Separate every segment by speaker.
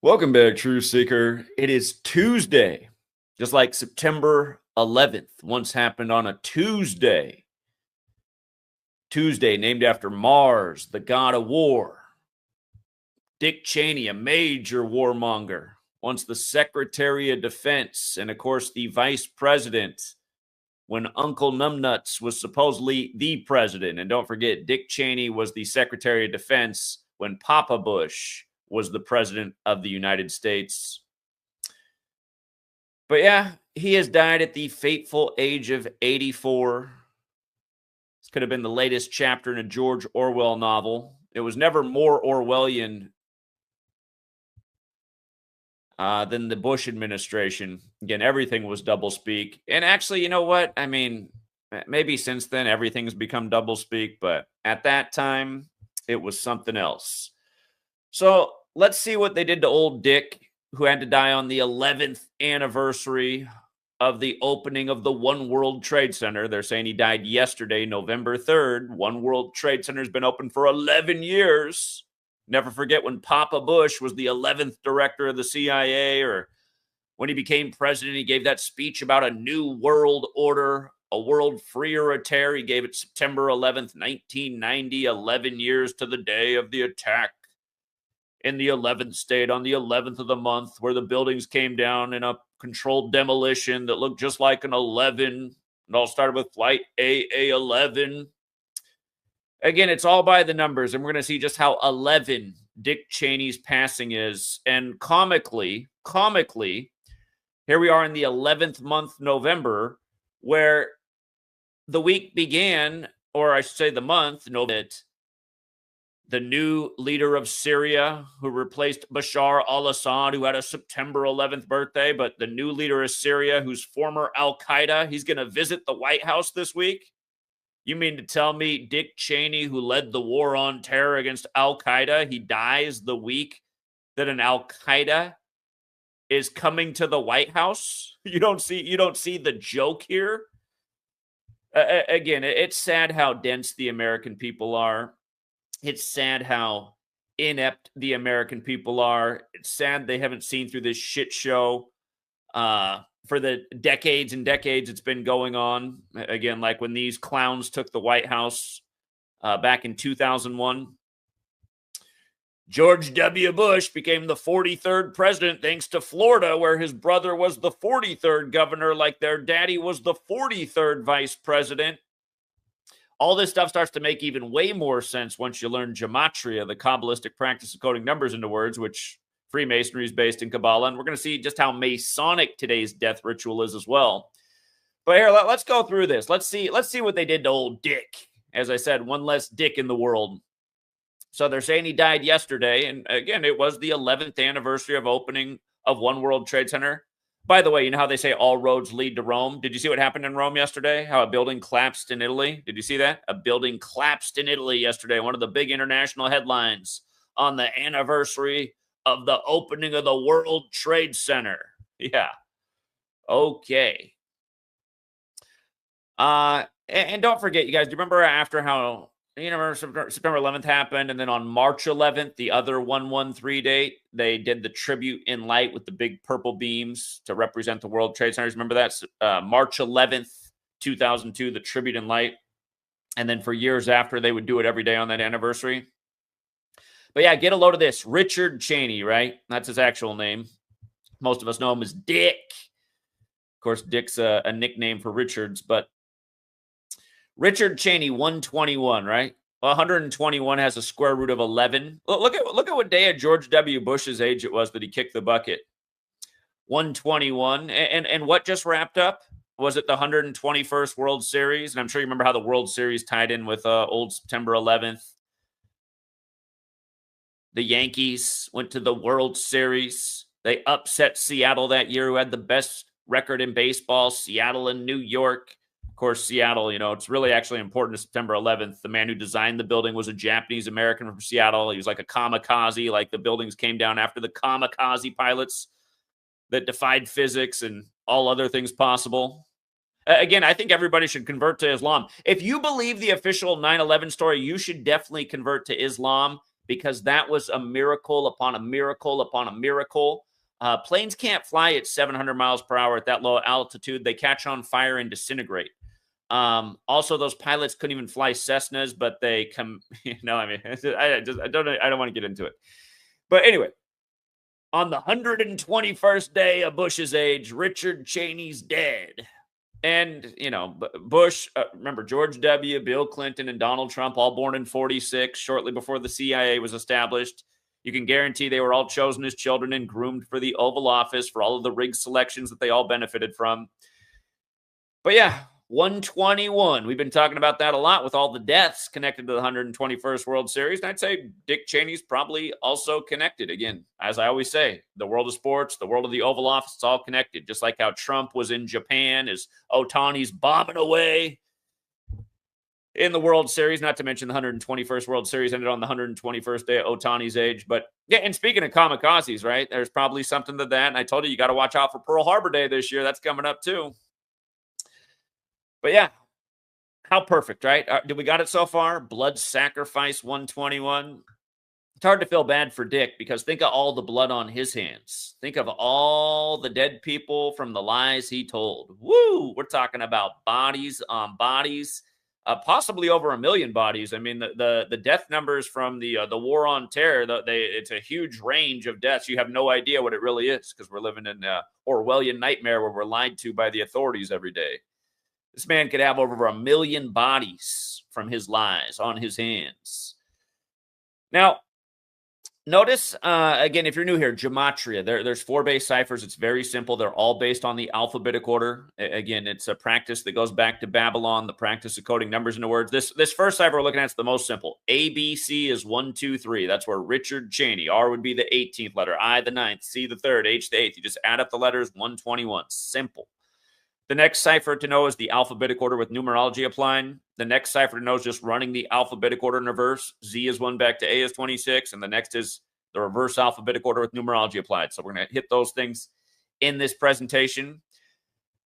Speaker 1: Welcome back, Truth Seeker. It is Tuesday, just like September 11th once happened on a Tuesday. Tuesday, named after Mars, the god of war. Dick Cheney, a major warmonger, once the Secretary of Defense, and of course the Vice President when Uncle Numbnuts was supposedly the president. And don't forget, Dick Cheney was the Secretary of Defense when Papa Bush was the president of the United States. But yeah, he has died at the fateful age of 84. This could have been the latest chapter in a George Orwell novel. It was never more Orwellian than the Bush administration. Again, everything was doublespeak. And actually, you know what? I mean, maybe since then everything's become doublespeak, but at that time, it was something else. So let's see what they did to old Dick, who had to die on the 11th anniversary of the opening of the One World Trade Center. They're saying he died yesterday, November 3rd. One World Trade Center has been open for 11 years. Never forget when Papa Bush was the 11th director of the CIA, or when he became president, he gave that speech about a new world order, a world free or a tear. He gave it September 11th, 1990, 11 years to the day of the attack in the 11th state on the 11th of the month, where the buildings came down in a controlled demolition that looked just like an 11. It all started with flight AA-11. Again, it's all by the numbers, and we're going to see just how 11 Dick Cheney's passing is. And comically, here we are in the 11th month, November, where the week began, or I should say the month, the new leader of Syria, who replaced Bashar al-Assad, who had a September 11th birthday, but the new leader of Syria, who's former Al-Qaeda, he's going to visit the White House this week. You mean to tell me Dick Cheney, who led the war on terror against Al-Qaeda, he dies the week that an Al-Qaeda is coming to the White House? You don't see the joke here? Again, it's sad how dense the American people are. It's sad how inept the American people are. It's sad they haven't seen through this shit show for the decades and decades it's been going on. Again, like when these clowns took the White House back in 2001. George W. Bush became the 43rd president thanks to Florida, where his brother was the 43rd governor, like their daddy was the 43rd vice president. All this stuff starts to make even way more sense once you learn gematria, the Kabbalistic practice of coding numbers into words, which Freemasonry is based in Kabbalah. And we're going to see just how Masonic today's death ritual is as well. But here, let's go through this. Let's see what they did to old Dick. As I said, one less Dick in the world. So they're saying he died yesterday. And again, it was the 11th anniversary of opening of One World Trade Center. By the way, you know how they say all roads lead to Rome? Did you see what happened in Rome yesterday? How a building collapsed in Italy? Did you see that? A building collapsed in Italy yesterday. One of the big international headlines on the anniversary of the opening of the World Trade Center. Yeah. Okay. And don't forget, you guys, do you remember after how, September 11th happened, and then on March 11th, the other 113 date, they did the tribute in light with the big purple beams to represent the World Trade Centers. Remember that? March 11th, 2002, the tribute in light. And then for years after, they would do it every day on that anniversary. But yeah, get a load of this. Richard Cheney, right? That's his actual name. Most of us know him as Dick. Of course, Dick's a nickname for Richards, but Richard Cheney, 121, right? Well, 121 has a square root of 11. Look at what day at George W. Bush's age it was that he kicked the bucket. 121. And what just wrapped up? Was it the 121st World Series? And I'm sure you remember how the World Series tied in with old September 11th. The Yankees went to the World Series. They upset Seattle that year, who had the best record in baseball. Seattle and New York. Of course, Seattle, it's really actually important to September 11th. The man who designed the building was a Japanese American from Seattle. He was like a kamikaze, like the buildings came down after the kamikaze pilots that defied physics and all other things possible. Again, I think everybody should convert to Islam. If you believe the official 9/11 story, you should definitely convert to Islam, because that was a miracle upon a miracle upon a miracle. Planes can't fly at 700 miles per hour at that low altitude. They catch on fire and disintegrate. Also, those pilots couldn't even fly Cessnas, but they come. I mean, I don't want to get into it. But anyway, on the 121st day of Bush's age, Richard Cheney's dead. And, Bush, remember George W., Bill Clinton, and Donald Trump, all born in 46, shortly before the CIA was established. You can guarantee they were all chosen as children and groomed for the Oval Office for all of the rigged selections that they all benefited from. But yeah, 121. We've been talking about that a lot with all the deaths connected to the 121st World Series. And I'd say Dick Cheney's probably also connected. Again, as I always say, the world of sports, the world of the Oval Office, it's all connected. Just like how Trump was in Japan as Ohtani's bombing away in the World Series, not to mention the 121st World Series ended on the 121st day of Ohtani's age. But yeah, and speaking of kamikazes, right, there's probably something to that. And I told you got to watch out for Pearl Harbor Day this year. That's coming up too. But yeah, how perfect, right? Did we got it so far? Blood sacrifice 121. It's hard to feel bad for Dick because think of all the blood on his hands. Think of all the dead people from the lies he told. Woo! We're talking about bodies on bodies, possibly over 1 million bodies. I mean, the death numbers from the war on terror, it's a huge range of deaths. You have no idea what it really is because we're living in an Orwellian nightmare where we're lied to by the authorities every day. This man could have over 1 million bodies from his lies on his hands. Now, notice, again, if you're new here, gematria. There's 4 base ciphers. It's very simple. They're all based on the alphabetic order. Again, it's a practice that goes back to Babylon, the practice of coding numbers into words. This first cipher we're looking at is the most simple. A, B, C is 1, 2, 3. That's where Richard Cheney. R would be the 18th letter. I, the 9th. C, the 3rd. H, the 8th. You just add up the letters, 121. Simple. The next cipher to know is the alphabetic order with numerology applied. The next cipher to know is just running the alphabetic order in reverse. Z is 1 back to A is 26. And the next is the reverse alphabetic order with numerology applied. So we're going to hit those things in this presentation.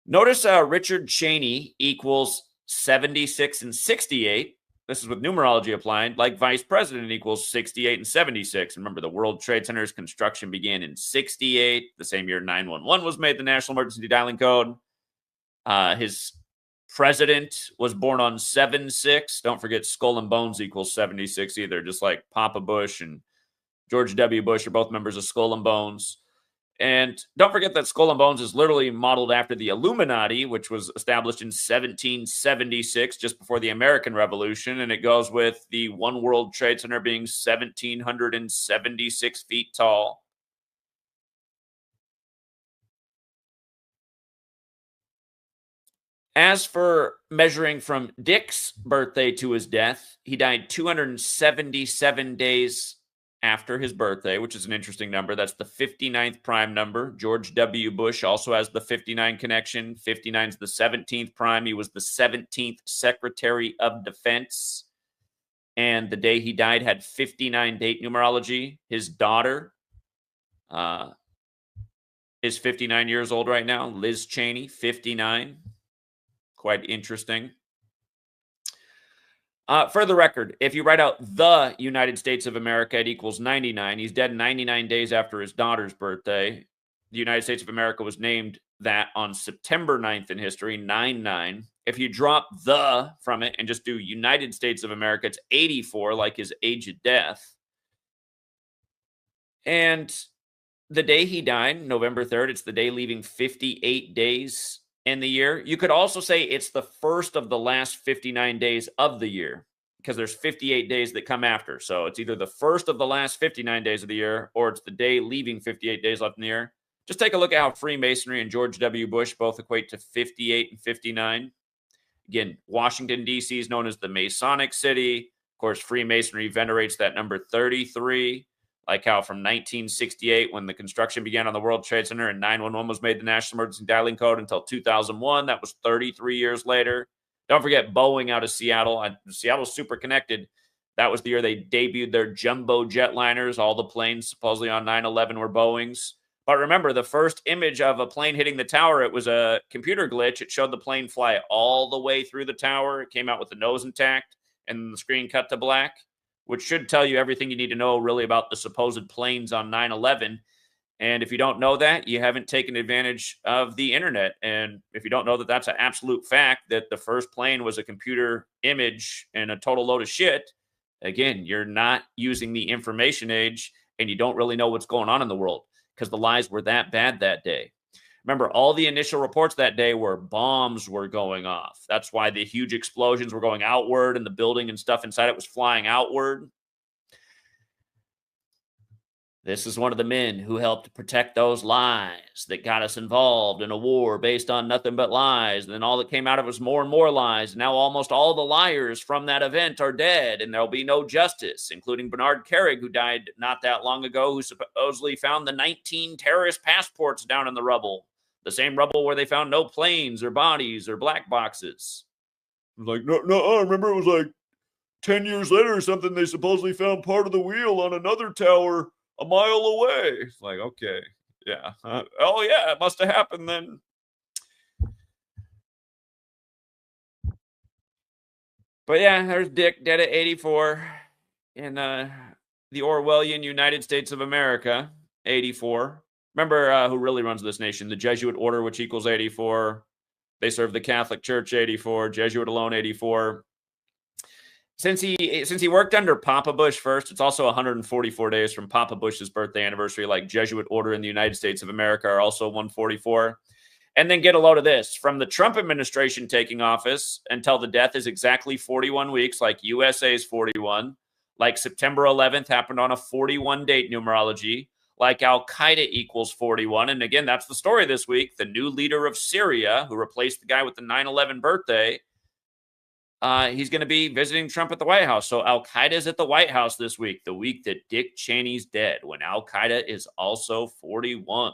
Speaker 1: Notice Richard Cheney equals 76 and 68. This is with numerology applied, like vice president equals 68 and 76. Remember, the World Trade Center's construction began in 68, the same year 911 was made the national emergency dialing code. His president was born on 7/6. Don't forget Skull and Bones equals 76 either, just like Papa Bush and George W. Bush are both members of Skull and Bones. And don't forget that Skull and Bones is literally modeled after the Illuminati, which was established in 1776, just before the American Revolution. And it goes with the One World Trade Center being 1,776 feet tall. As for measuring from Dick's birthday to his death, he died 277 days after his birthday, which is an interesting number. That's the 59th prime number. George W. Bush also has the 59 connection. 59 is the 17th prime. He was the 17th Secretary of Defense. And the day he died had 59 date numerology. His daughter is 59 years old right now. Liz Cheney, 59. Quite interesting. For the record, if you write out the United States of America, it equals 99. He's dead 99 days after his daughter's birthday. The United States of America was named that on September 9th in history, 9/9. If you drop the from it and just do United States of America, it's 84, like his age of death. And the day he died, November 3rd, it's the day leaving 58 days in the year. You could also say it's the first of the last 59 days of the year because there's 58 days that come after. So it's either the first of the last 59 days of the year or it's the day leaving 58 days left in the year. Just take a look at how Freemasonry and George W. Bush both equate to 58 and 59. Again, Washington, D.C. is known as the Masonic City. Of course, Freemasonry venerates that number 33. Like how from 1968, when the construction began on the World Trade Center and 911 was made the national emergency dialing code until 2001. That was 33 years later. Don't forget Boeing out of Seattle. Seattle's super connected. That was the year they debuted their jumbo jetliners. All the planes supposedly on 9/11 were Boeings. But remember, the first image of a plane hitting the tower, it was a computer glitch. It showed the plane fly all the way through the tower. It came out with the nose intact, and the screen cut to black. which should tell you everything you need to know really about the supposed planes on 9/11. And if you don't know that, you haven't taken advantage of the internet. And if you don't know that that's an absolute fact, that the first plane was a computer image and a total load of shit, again, you're not using the information age and you don't really know what's going on in the world because the lies were that bad that day. Remember, all the initial reports that day were bombs were going off. That's why the huge explosions were going outward and the building and stuff inside it was flying outward. This is one of the men who helped protect those lies that got us involved in a war based on nothing but lies. And then all that came out of it was more and more lies. Now almost all the liars from that event are dead, and there'll be no justice, including Bernard Carrig, who died not that long ago, who supposedly found the 19 terrorist passports down in the rubble. The same rubble where they found no planes or bodies or black boxes.
Speaker 2: Like, no, I remember it was like 10 years later or something, they supposedly found part of the wheel on another tower a mile away.
Speaker 1: It's like, okay, yeah. Oh, yeah, it must have happened then. But yeah, there's Dick dead at 84 in the Orwellian United States of America, 84. Remember who really runs this nation? The Jesuit order, which equals 84. They serve the Catholic Church, 84. Jesuit alone, 84. Since he worked under Papa Bush first, it's also 144 days from Papa Bush's birthday anniversary, like Jesuit order in the United States of America are also 144. And then get a load of this. From the Trump administration taking office until the death is exactly 41 weeks, like USA's 41, like September 11th happened on a 41 date numerology, like Al-Qaeda equals 41. And again, that's the story this week. The new leader of Syria, who replaced the guy with the 9/11 birthday, he's going to be visiting Trump at the White House. So Al-Qaeda is at the White House this week, the week that Dick Cheney's dead, when Al-Qaeda is also 41.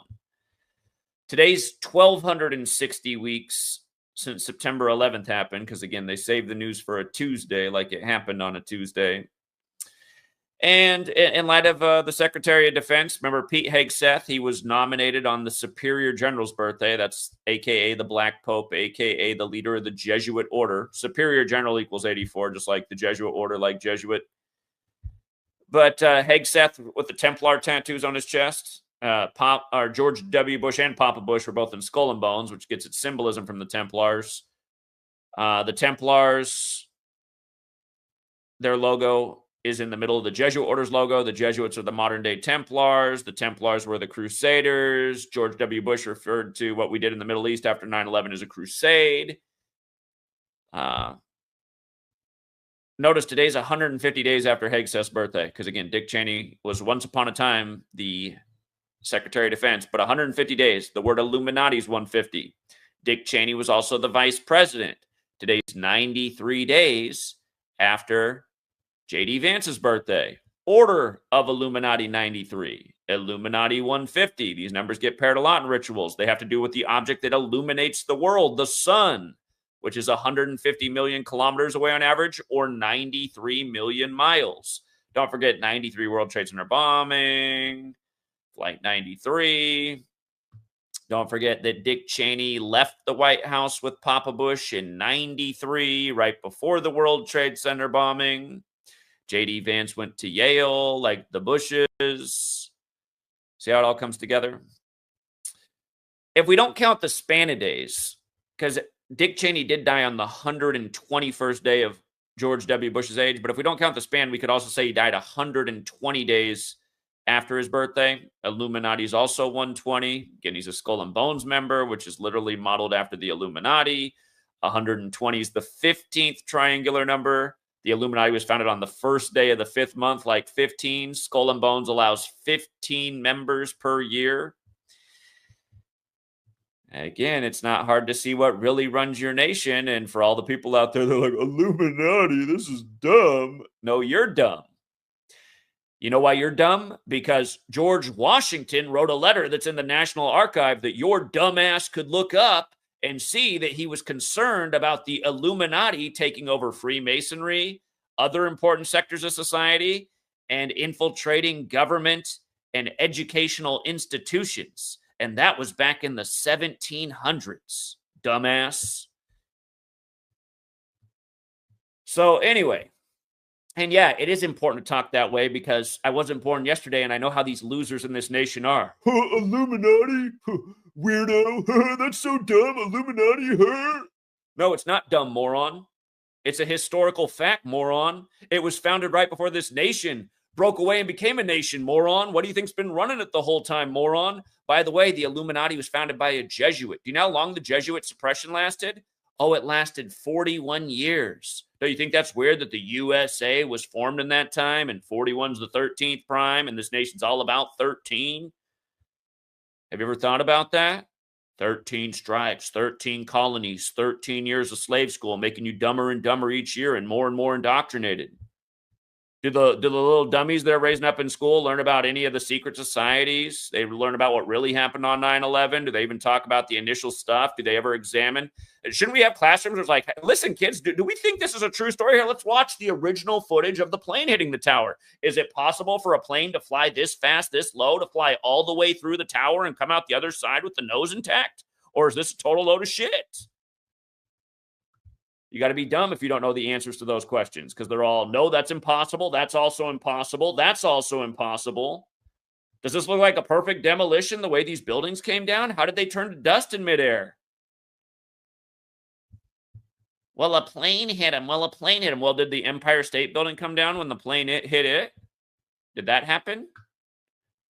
Speaker 1: Today's 1,260 weeks since September 11th happened, because, again, they saved the news for a Tuesday like it happened on a Tuesday. And in light of the Secretary of Defense, remember Pete Hegseth, he was nominated on the Superior General's birthday. That's a.k.a. the Black Pope, a.k.a. the leader of the Jesuit order. Superior General equals 84, just like the Jesuit order, like Jesuit. But Hegseth with the Templar tattoos on his chest, George W. Bush and Papa Bush were both in skull and bones, which gets its symbolism from the Templars. The Templars, their logo is in the middle of the Jesuit order's logo. The Jesuits are the modern-day Templars. The Templars were the Crusaders. George W. Bush referred to what we did in the Middle East after 9/11 as a crusade. Notice today's 150 days after Hegseth's birthday, because, again, Dick Cheney was once upon a time the Secretary of Defense, but 150 days. The word Illuminati is 150. Dick Cheney was also the vice president. Today's 93 days after J.D. Vance's birthday. Order of Illuminati 93. Illuminati 150. These numbers get paired a lot in rituals. They have to do with the object that illuminates the world, the sun, which is 150 million kilometers away on average, or 93 million miles. Don't forget 93 World Trade Center bombing, Flight 93. Don't forget that Dick Cheney left the White House with Papa Bush in 93, right before the World Trade Center bombing. J.D. Vance went to Yale, like the Bushes. See how it all comes together? If we don't count the span of days, because Dick Cheney did die on the 121st day of George W. Bush's age, but if we don't count the span, we could also say he died 120 days after his birthday. Illuminati is also 120. Again, he's a Skull and Bones member, which is literally modeled after the Illuminati. 120 is the 15th triangular number. The Illuminati was founded on the first day of the 5th month, like 15. Skull and Bones allows 15 members per year. Again, it's not hard to see what really runs your nation. And for all the people out there, they're like, Illuminati, this is dumb. No, you're dumb. You know why you're dumb? Because George Washington wrote a letter that's in the National Archive that your dumbass could look up and see that he was concerned about the Illuminati taking over Freemasonry, other important sectors of society, and infiltrating government and educational institutions. And that was back in the 1700s, dumbass. So anyway, And yeah, it is important to talk that way because I wasn't born yesterday and I know how these losers in this nation are.
Speaker 2: Illuminati? Weirdo. That's so dumb. Illuminati, huh?
Speaker 1: No, it's not dumb, moron. It's a historical fact, moron. It was founded right before this nation broke away and became a nation, moron. What do you think's been running it the whole time, moron? By the way, the Illuminati was founded by a Jesuit. Do you know how long the Jesuit suppression lasted? Oh, it lasted 41 years. Do you think that's weird that the USA was formed in that time and 41's the 13th prime and this nation's all about 13? Have you ever thought about that? 13 stripes, 13 colonies, 13 years of slave school, making you dumber and dumber each year and more indoctrinated. Do the little dummies they're raising up in school learn about any of the secret societies? They learn about what really happened on 9/11? Do they even talk about the initial stuff? Do they ever examine? Shouldn't we have classrooms where it's like, listen, kids, do we think this is a true story? Here, let's watch the original footage of the plane hitting the tower. Is it possible for a plane to fly this fast, this low, to fly all the way through the tower and come out the other side with the nose intact? Or is this a total load of shit? You got to be dumb if you don't know the answers to those questions because they're all, no, that's impossible. That's also impossible. That's also impossible. Does this look like a perfect demolition the way these buildings came down? How did they turn to dust in midair? Well, a plane hit him. Well, did the Empire State Building come down when the plane hit it? Did that happen?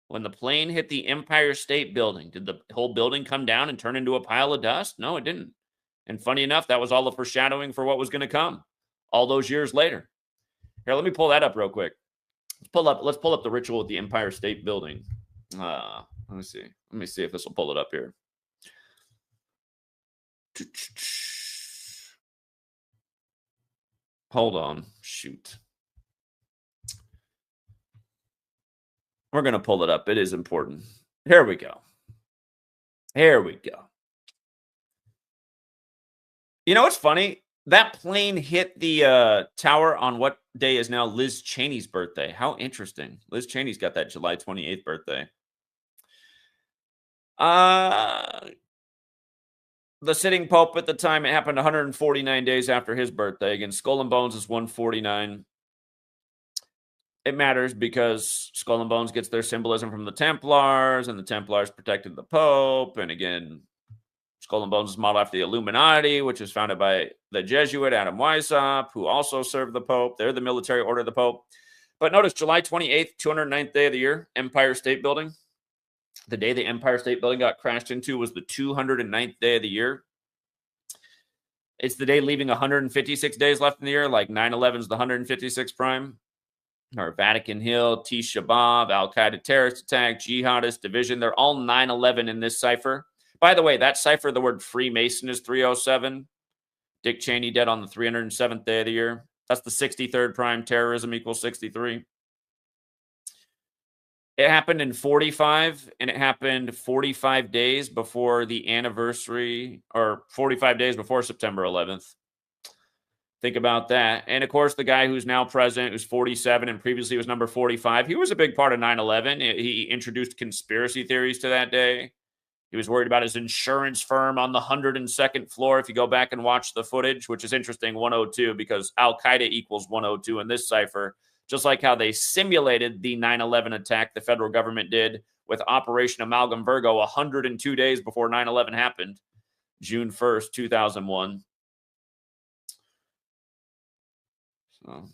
Speaker 1: When the plane hit the Empire State Building, did the whole building come down and turn into a pile of dust? No, it didn't. And funny enough, that was all the foreshadowing for what was going to come all those years later. Here, let me pull that up real quick. Let's pull up the ritual at the Empire State Building. Let me see. Let me see if this will pull it up here. Hold on. Shoot. We're going to pull it up. It is important. Here we go. Here we go. You know what's funny? That plane hit the tower on what day is now Liz Cheney's birthday. How interesting. Liz Cheney's got that July 28th birthday. The sitting pope at the time, it happened 149 days after his birthday. Again, Skull and Bones is 149. It matters because Skull and Bones gets their symbolism from the Templars, and the Templars protected the Pope. And again, Skull and Bones is modeled after the Illuminati, which was founded by the Jesuit Adam Weishaupt, who also served the Pope. They're the military order of the Pope. But notice July 28th, 209th day of the year, Empire State Building. The day the Empire State Building got crashed into was the 209th day of the year. It's the day leaving 156 days left in the year, like 9/11 is the 156th prime. Or Vatican Hill, Tisha B'Av, Al-Qaeda terrorist attack, jihadist division. They're all 9/11 in this cipher. By the way, that cipher, the word Freemason is 307. Dick Cheney dead on the 307th day of the year. That's the 63rd prime. Terrorism equals 63. It happened in 45, and it happened 45 days before the anniversary, or 45 days before September 11th. Think about that. And of course, the guy who's now president, who's 47 and previously was number 45, he was a big part of 9/11. He introduced conspiracy theories to that day. He was worried about his insurance firm on the 102nd floor. If you go back and watch the footage, which is interesting, 102, because Al-Qaeda equals 102 in this cipher, just like how they simulated the 9/11 attack the federal government did with Operation Amalgam Virgo 102 days before 9/11 happened, June 1st, 2001. So,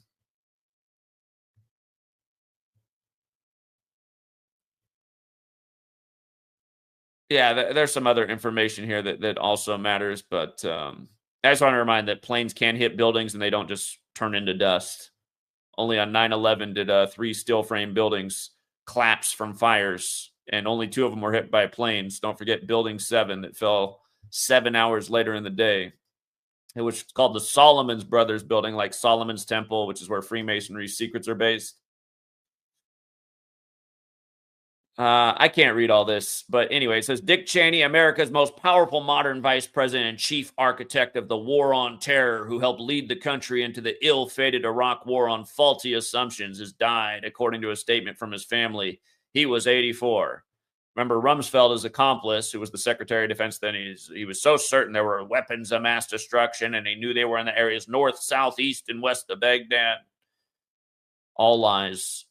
Speaker 1: yeah, there's some other information here that also matters, but I just want to remind that planes can hit buildings and they don't just turn into dust. Only on 9/11 did 3 steel frame buildings collapse from fires, and only 2 of them were hit by planes. Don't forget Building 7 that fell 7 hours later in the day. It was called the Solomon's Brothers Building, like Solomon's Temple, which is where Freemasonry secrets are based. I can't read all this, but anyway, it says Dick Cheney, America's most powerful modern vice president and chief architect of the war on terror, who helped lead the country into the ill-fated Iraq war on faulty assumptions, has died, according to a statement from his family. He was 84. Remember, Rumsfeld, his accomplice, who was the Secretary of Defense then, he was so certain there were weapons of mass destruction, and he knew they were in the areas north, south, east, and west of Baghdad. All lies.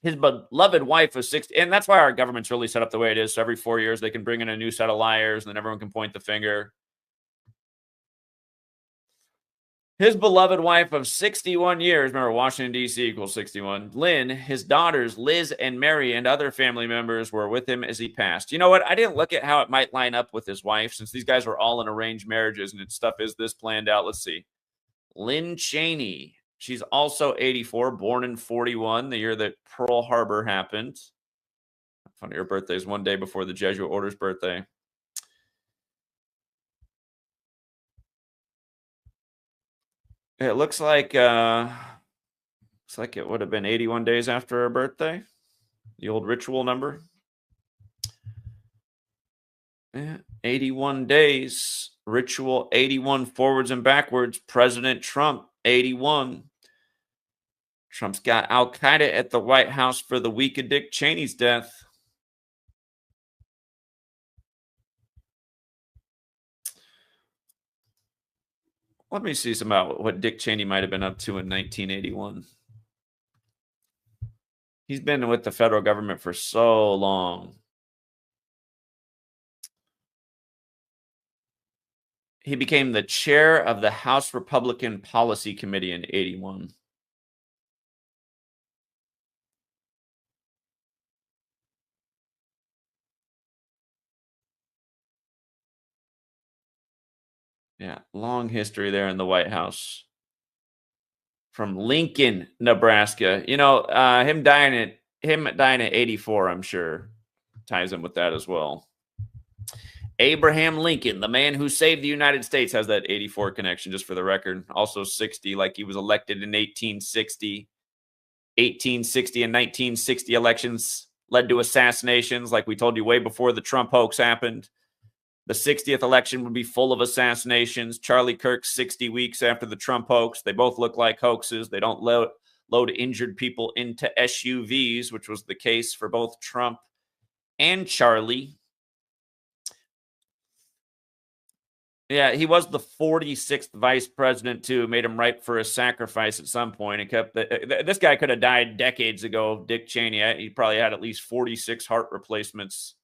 Speaker 1: His beloved wife was 60, and that's why our government's really set up the way it is. So every 4 years, they can bring in a new set of liars, and then everyone can point the finger. His beloved wife of 61 years, remember Washington, D.C. equals 61, Lynn, his daughters, Liz and Mary, and other family members were with him as he passed. You know what? I didn't look at how it might line up with his wife, since these guys were all in arranged marriages, and stuff is this planned out. Let's see. Lynn Cheney. She's also 84, born in 41, the year that Pearl Harbor happened. Funny, her birthday is one day before the Jesuit Order's birthday. It looks like it would have been 81 days after her birthday. The old ritual number. Yeah, 81 days. Ritual 81 forwards and backwards. President Trump 81. Trump's got Al Qaeda at the White House for the week of Dick Cheney's death. Let me see some about what Dick Cheney might have been up to in 1981. He's been with the federal government for so long. He became the chair of the House Republican Policy Committee in 81. Yeah, long history there in the White House. From Lincoln, Nebraska. You know, him dying at 84, I'm sure, ties in with that as well. Abraham Lincoln, the man who saved the United States, has that 84 connection, just for the record. Also 60, like he was elected in 1860. 1860 and 1960 elections led to assassinations, like we told you way before the Trump hoax happened. The 60th election would be full of assassinations. Charlie Kirk's 60 weeks after the Trump hoax. They both look like hoaxes. They don't load injured people into SUVs, which was the case for both Trump and Charlie. Yeah, he was the 46th vice president, too. Made him ripe for a sacrifice at some point. And kept this guy could have died decades ago, Dick Cheney. He probably had at least 46 heart replacements.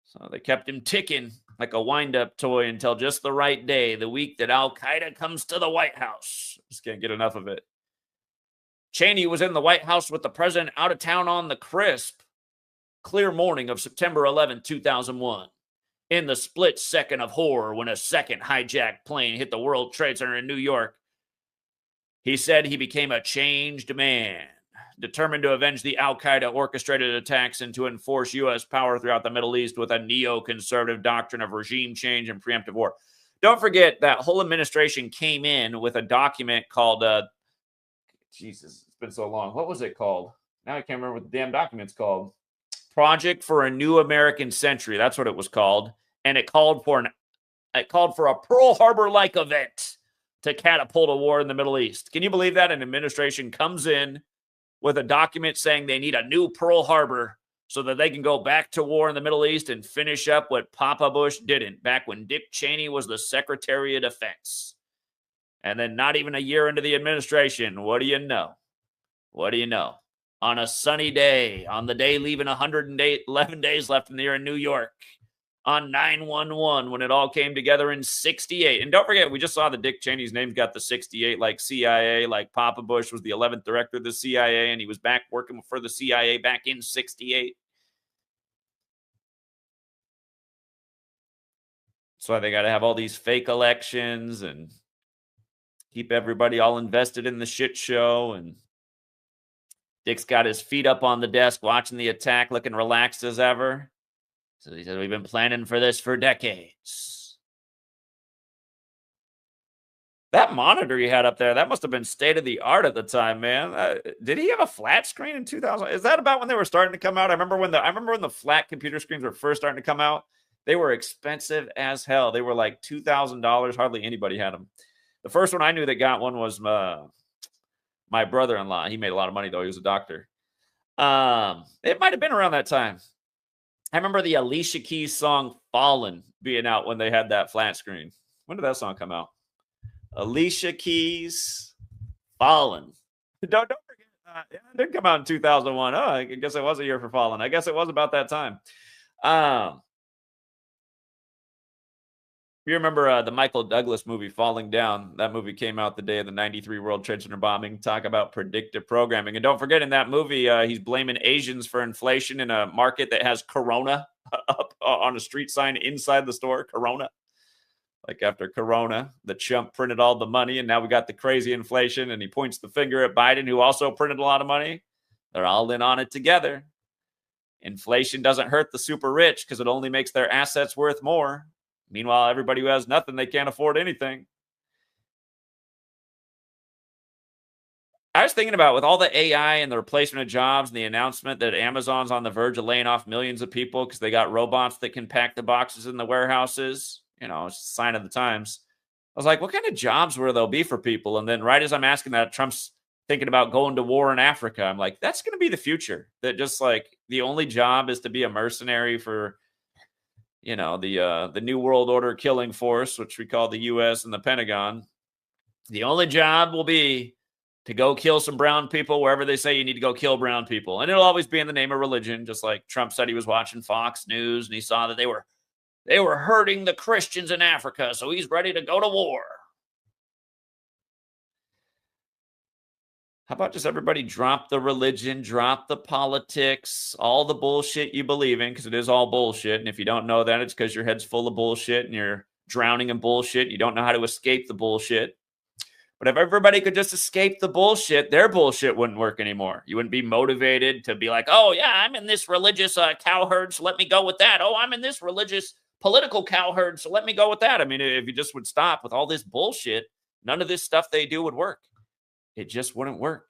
Speaker 1: So they kept him ticking like a wind-up toy until just the right day, the week that Al Qaeda comes to the White House. Just can't get enough of it. Cheney was in the White House with the president out of town on the crisp, clear morning of September 11, 2001. In the split second of horror when a second hijacked plane hit the World Trade Center in New York, he said he became a changed man, determined to avenge the Al Qaeda orchestrated attacks and to enforce U.S. power throughout the Middle East with a neoconservative doctrine of regime change and preemptive war. Don't forget that whole administration came in with a document called, Jesus, it's been so long. What was it called? Now I can't remember what the damn document's called. Project for a New American Century. That's what it was called. And it called for a Pearl Harbor-like event to catapult a war in the Middle East. Can you believe that? An administration comes in with a document saying they need a new Pearl Harbor so that they can go back to war in the Middle East and finish up what Papa Bush didn't back when Dick Cheney was the Secretary of Defense. And then not even a year into the administration, what do you know? What do you know? On a sunny day, on the day leaving 111 days left in the year in New York, on 9/11, when it all came together in 68. And don't forget, we just saw that Dick Cheney's name got the 68, like CIA, like Papa Bush was the 11th director of the CIA, and he was back working for the CIA back in 68. That's why they got to have all these fake elections and keep everybody all invested in the shit show. And Dick's got his feet up on the desk watching the attack, looking relaxed as ever. So he said, we've been planning for this for decades. That monitor he had up there, that must have been state of the art at the time, man. Did he have a flat screen in 2000? Is that about when they were starting to come out? I remember when the flat computer screens were first starting to come out. They were expensive as hell. They were like $2,000. Hardly anybody had them. The first one I knew that got one was my brother-in-law. He made a lot of money, though. He was a doctor. It might have been around that time. I remember the Alicia Keys song Fallen being out when they had that flat screen. When did that song come out? Alicia Keys, Fallen. Don't forget, it did come out in 2001. Oh, I guess it was a year for Fallen. I guess it was about that time. Um, you remember the Michael Douglas movie, Falling Down? That movie came out the day of the 93 World Trade Center bombing. Talk about predictive programming. And don't forget, in that movie, he's blaming Asians for inflation in a market that has Corona up on a street sign inside the store. Corona. Like after Corona, the chump printed all the money, and now we got the crazy inflation, and he points the finger at Biden, who also printed a lot of money. They're all in on it together. Inflation doesn't hurt the super rich because it only makes their assets worth more. Meanwhile, everybody who has nothing, they can't afford anything. I was thinking about with all the AI and the replacement of jobs and the announcement that Amazon's on the verge of laying off millions of people because they got robots that can pack the boxes in the warehouses. You know, it's a sign of the times. I was like, what kind of jobs will there be for people? And then right as I'm asking that, Trump's thinking about going to war in Africa. I'm like, that's going to be the future. That just like the only job is to be a mercenary for, you know, the New World Order killing force, which we call the U.S. and the Pentagon. The only job will be to go kill some brown people wherever they say you need to go kill brown people. And it'll always be in the name of religion, just like Trump said he was watching Fox News and he saw that they were hurting the Christians in Africa, so he's ready to go to war. How about just everybody drop the religion, drop the politics, all the bullshit you believe in, because it is all bullshit. And if you don't know that, it's because your head's full of bullshit and you're drowning in bullshit. You don't know how to escape the bullshit. But if everybody could just escape the bullshit, their bullshit wouldn't work anymore. You wouldn't be motivated to be like, oh, yeah, I'm in this religious cow herd, so let me go with that. Oh, I'm in this religious political cow herd, so let me go with that. I mean, if you just would stop with all this bullshit, none of this stuff they do would work. It just wouldn't work.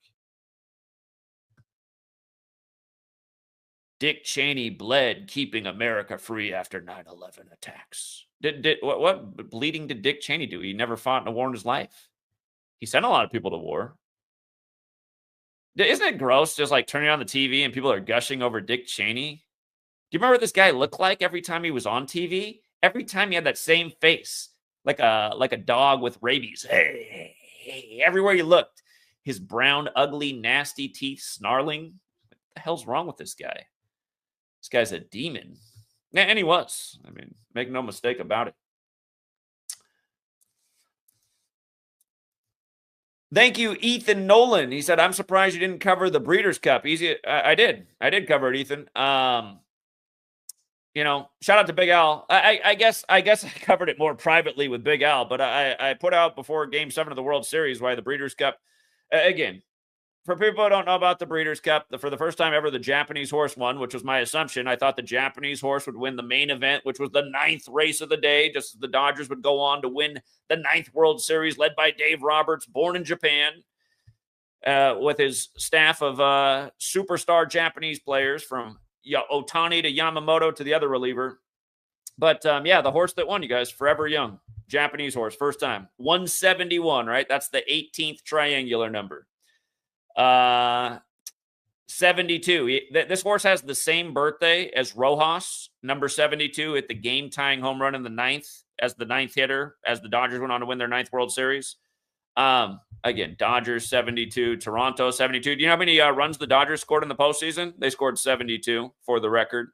Speaker 1: Dick Cheney bled keeping America free after 9/11 attacks. What bleeding did Dick Cheney do? He never fought in a war in his life. He sent a lot of people to war. Isn't it gross just like turning on the TV and people are gushing over Dick Cheney? Do you remember what this guy looked like every time he was on TV? Every time he had that same face, like a dog with rabies. Hey, everywhere you looked. His brown, ugly, nasty teeth snarling. What the hell's wrong with this guy? This guy's a demon. And he was. I mean, make no mistake about it. Thank you, Ethan Nolan. He said, I'm surprised you didn't cover the Breeders' Cup. Easy. I did. I did cover it, Ethan. You know, shout out to Big Al. I guess I covered it more privately with Big Al, but I put out before Game 7 of the World Series why the Breeders' Cup, again, for people who don't know about the Breeders' Cup, for the first time ever, the Japanese horse won, which was my assumption. I thought the Japanese horse would win the main event, which was the 9th race of the day, just as the Dodgers would go on to win the 9th World Series, led by Dave Roberts, born in Japan, with his staff of superstar Japanese players from Otani to Yamamoto to the other reliever. But, yeah, the horse that won, you guys, Forever Young, Japanese horse, first time. 171, right? That's the 18th triangular number. 72. This horse has the same birthday as Rojas, number 72, at the game-tying home run in the 9th as the 9th hitter, as the Dodgers went on to win their 9th World Series. Again, Dodgers 72, Toronto 72. Do you know how many runs the Dodgers scored in the postseason? They scored 72 for the record.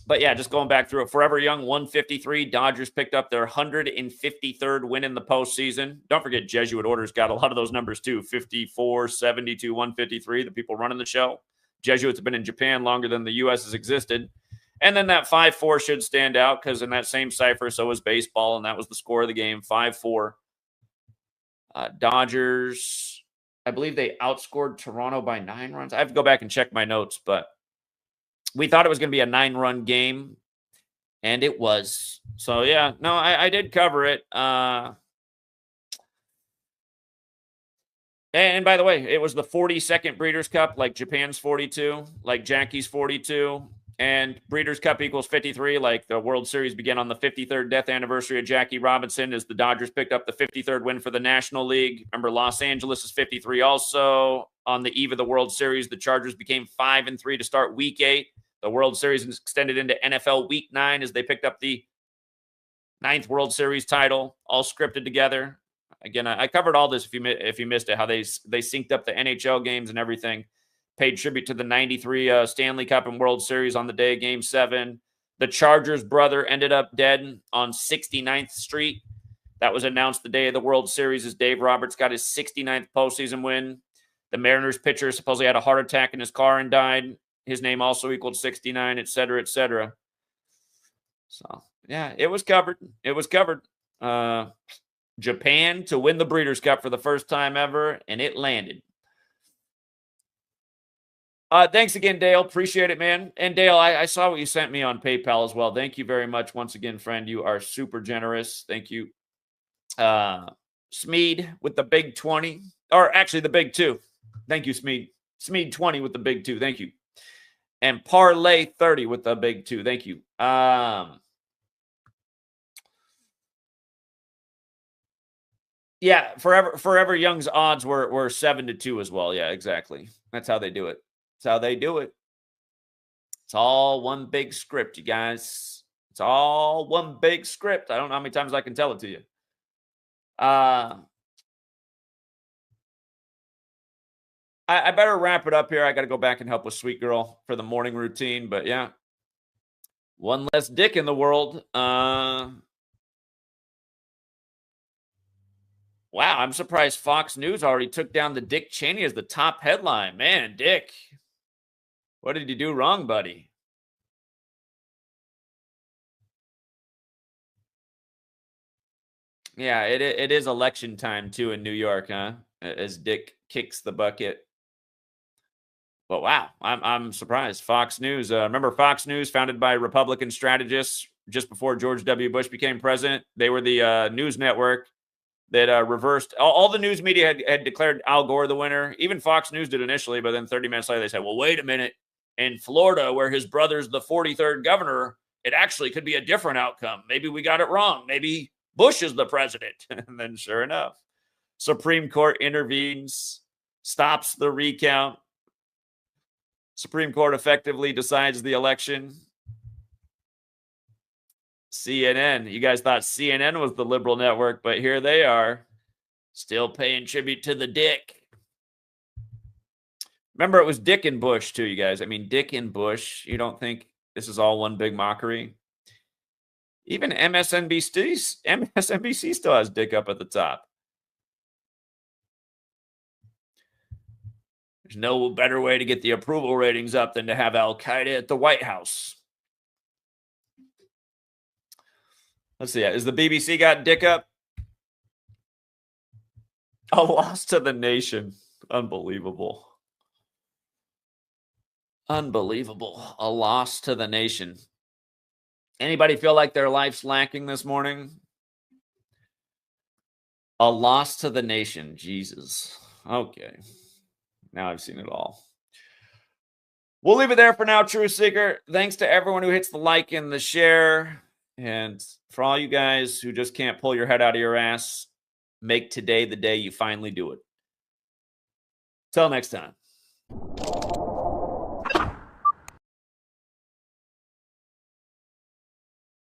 Speaker 1: But yeah, just going back through it, Forever Young, 153. Dodgers picked up their 153rd win in the postseason. Don't forget, Jesuit Orders got a lot of those numbers too. 54, 72, 153, the people running the show. Jesuits have been in Japan longer than the U.S. has existed. And then that 5-4 should stand out because in that same cipher, so was baseball, and that was the score of the game, 5-4. Dodgers, I believe they outscored Toronto by 9 runs. I have to go back and check my notes, but we thought it was going to be a 9-run game, and it was. So, yeah, no, I did cover it. And by the way, it was the 42nd Breeders' Cup, like Japan's 42, like Jackie's 42, and Breeders' Cup equals 53, like the World Series began on the 53rd death anniversary of Jackie Robinson as the Dodgers picked up the 53rd win for the National League. Remember, Los Angeles is 53 also. On the eve of the World Series, the Chargers became 5-3 to start Week 8. The World Series extended into NFL Week 9 as they picked up the 9th World Series title, all scripted together. Again, I covered all this if you missed it, how they synced up the NHL games and everything, paid tribute to the 93 Stanley Cup and World Series on the day of Game 7. The Chargers' brother ended up dead on 69th Street. That was announced the day of the World Series as Dave Roberts got his 69th postseason win. The Mariners pitcher supposedly had a heart attack in his car and died. His name also equaled 69, et cetera, et cetera. So, yeah, it was covered. It was covered. Japan to win the Breeders' Cup for the first time ever, and it landed. Thanks again, Dale. Appreciate it, man. And Dale, I saw what you sent me on PayPal as well. Thank you very much once again, friend. You are super generous. Thank you. Smeed with the big 20, or actually the big 2. Thank you, Smeed. Smeed 20 with the big 2. Thank you. And Parlay 30 with the big 2. Thank you. Yeah, Forever Young's odds were 7-2 as well. Yeah, exactly. That's how they do it. That's how they do it. It's all one big script, you guys. It's all one big script. I don't know how many times I can tell it to you. I better wrap it up here. I got to go back and help with Sweet Girl for the morning routine. But yeah, one less dick in the world. Wow, I'm surprised Fox News already took down the Dick Cheney as the top headline. Man, Dick, what did you do wrong, buddy? Yeah, it is election time, too, in New York, huh? As Dick kicks the bucket. But wow, I'm surprised. Fox News, remember Fox News, founded by Republican strategists just before George W. Bush became president? They were the news network that reversed. All the news media had declared Al Gore the winner. Even Fox News did initially, but then 30 minutes later they said, well, wait a minute. In Florida, where his brother's the 43rd governor, it actually could be a different outcome. Maybe we got it wrong. Maybe Bush is the president. And then sure enough, Supreme Court intervenes, stops the recount. Supreme Court effectively decides the election. CNN. You guys thought CNN was the liberal network, but here they are, still paying tribute to the Dick. Remember, it was Dick and Bush, too, you guys. I mean, Dick and Bush. You don't think this is all one big mockery? Even MSNBC still has Dick up at the top. There's no better way to get the approval ratings up than to have Al-Qaeda at the White House. Let's see. Is the BBC got Dick up? A loss to the nation. Unbelievable. Unbelievable. A loss to the nation. Anybody feel like their life's lacking this morning? A loss to the nation. Jesus. Okay. Now I've seen it all. We'll leave it there for now, True Seeker. Thanks to everyone who hits the like and the share. And for all you guys who just can't pull your head out of your ass, make today the day you finally do it. Till next time.